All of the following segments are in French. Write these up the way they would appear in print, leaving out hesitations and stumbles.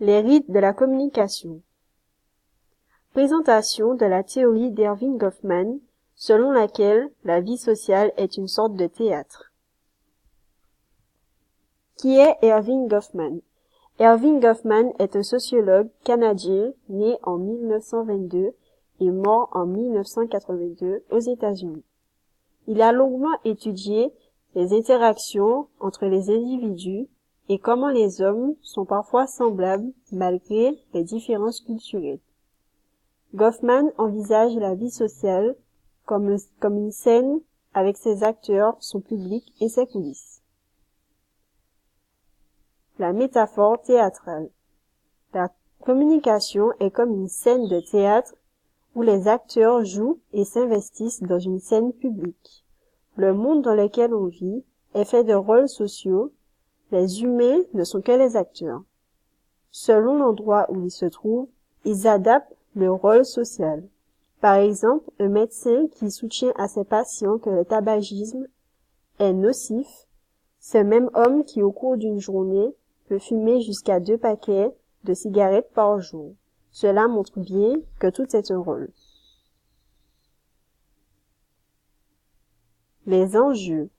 Les rites de la communication. Présentation de la théorie d'Erving Goffman, selon laquelle la vie sociale est une sorte de théâtre. Qui est Erving Goffman? Erving Goffman est un sociologue canadien né en 1922 et mort en 1982 aux États-Unis. Il a longuement étudié les interactions entre les individus et comment les hommes sont parfois semblables malgré les différences culturelles. Goffman envisage la vie sociale comme une scène avec ses acteurs, son public et ses coulisses. La métaphore théâtrale. La communication est comme une scène de théâtre où les acteurs jouent et s'investissent dans une scène publique. Le monde dans lequel on vit est fait de rôles sociaux. Les humains ne sont que les acteurs. Selon l'endroit où ils se trouvent, ils adaptent le rôle social. Par exemple, un médecin qui soutient à ses patients que le tabagisme est nocif, ce même homme qui au cours d'une journée peut fumer jusqu'à 2 paquets de cigarettes par jour. Cela montre bien que tout est un rôle. Les enjeux.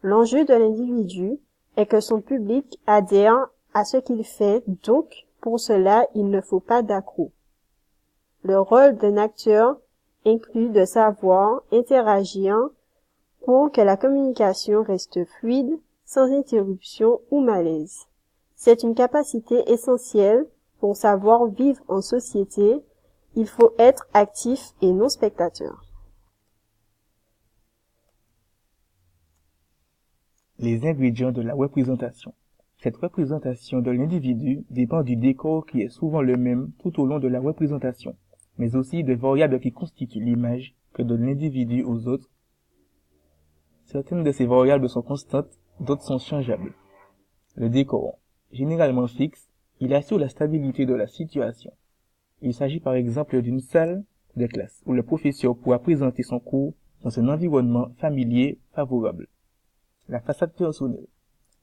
L'enjeu de l'individu est que son public adhère à ce qu'il fait, donc pour cela il ne faut pas d'accroc. Le rôle d'un acteur inclut de savoir interagir pour que la communication reste fluide, sans interruption ou malaise. C'est une capacité essentielle pour savoir vivre en société. Il faut être actif et non spectateur. Les ingrédients de la représentation. Cette représentation de l'individu dépend du décor qui est souvent le même tout au long de la représentation, mais aussi des variables qui constituent l'image que donne l'individu aux autres. Certaines de ces variables sont constantes, d'autres sont changeables. Le décor, généralement fixe, il assure la stabilité de la situation. Il s'agit par exemple d'une salle de classe où le professeur pourra présenter son cours dans un environnement familier favorable. La façade personnelle.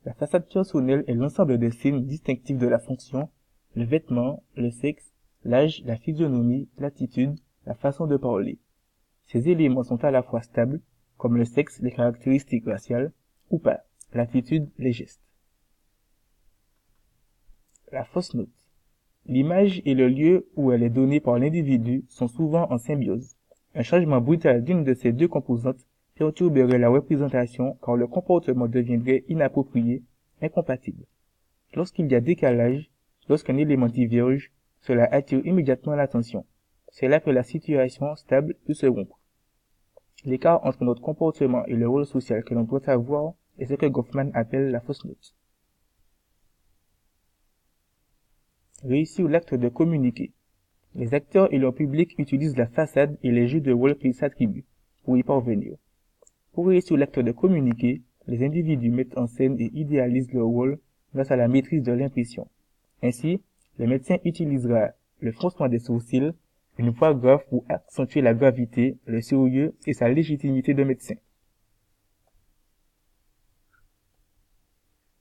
La façade personnelle est l'ensemble des signes distinctifs de la fonction, le vêtement, le sexe, l'âge, la physionomie, l'attitude, la façon de parler. Ces éléments sont à la fois stables, comme le sexe, les caractéristiques raciales, ou pas, l'attitude, les gestes. La fausse note. L'image et le lieu où elle est donnée par l'individu sont souvent en symbiose. Un changement brutal d'une de ces deux composantes perturberait la représentation car le comportement deviendrait inapproprié, incompatible. Lorsqu'il y a décalage, lorsqu'un élément diverge, cela attire immédiatement l'attention. C'est là que la situation stable peut se rompre. L'écart entre notre comportement et le rôle social que l'on doit avoir est ce que Goffman appelle la fausse note. Réussir l'acte de communiquer. Les acteurs et leur public utilisent la façade et les jeux de rôle qu'ils s'attribuent pour y parvenir. Pour réussir l'acte de communiquer, les individus mettent en scène et idéalisent leur rôle grâce à la maîtrise de l'impression. Ainsi, le médecin utilisera le froncement des sourcils, une voix grave pour accentuer la gravité, le sérieux et sa légitimité de médecin.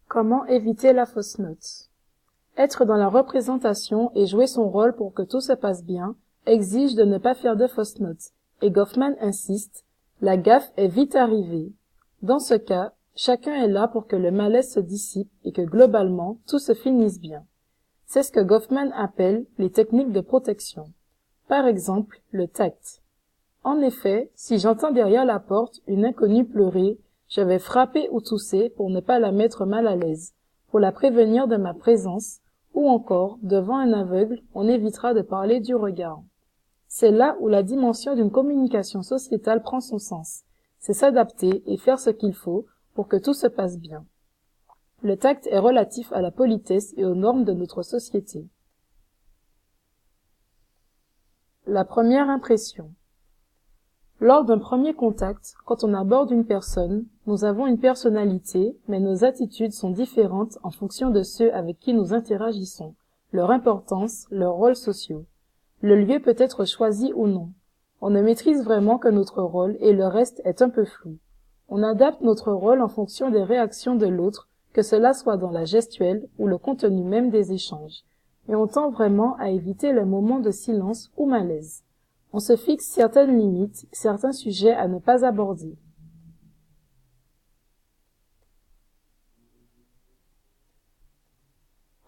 Comment éviter la fausse note? Être dans la représentation et jouer son rôle pour que tout se passe bien exige de ne pas faire de fausses notes. Et Goffman insiste, la gaffe est vite arrivée. Dans ce cas, chacun est là pour que le malaise se dissipe et que globalement, tout se finisse bien. C'est ce que Goffman appelle les techniques de protection. Par exemple, le tact. En effet, si j'entends derrière la porte une inconnue pleurer, je vais frapper ou tousser pour ne pas la mettre mal à l'aise, pour la prévenir de ma présence, ou encore, devant un aveugle, on évitera de parler du regard. C'est là où la dimension d'une communication sociétale prend son sens. C'est s'adapter et faire ce qu'il faut pour que tout se passe bien. Le tact est relatif à la politesse et aux normes de notre société. La première impression. Lors d'un premier contact, quand on aborde une personne, nous avons une personnalité, mais nos attitudes sont différentes en fonction de ceux avec qui nous interagissons, leur importance, leurs rôles sociaux. Le lieu peut être choisi ou non. On ne maîtrise vraiment que notre rôle et le reste est un peu flou. On adapte notre rôle en fonction des réactions de l'autre, que cela soit dans la gestuelle ou le contenu même des échanges. et on tend vraiment à éviter les moments de silence ou malaise. On se fixe certaines limites, certains sujets à ne pas aborder.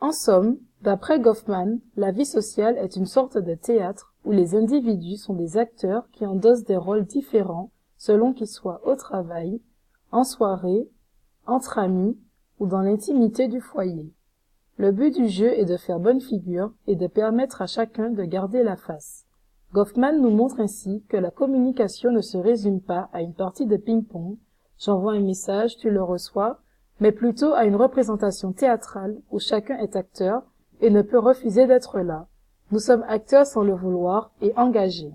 En somme, d'après Goffman, la vie sociale est une sorte de théâtre où les individus sont des acteurs qui endossent des rôles différents selon qu'ils soient au travail, en soirée, entre amis ou dans l'intimité du foyer. Le but du jeu est de faire bonne figure et de permettre à chacun de garder la face. Goffman nous montre ainsi que la communication ne se résume pas à une partie de ping-pong, j'envoie un message, tu le reçois, mais plutôt à une représentation théâtrale où chacun est acteur et ne peut refuser d'être là. Nous sommes acteurs sans le vouloir et engagés.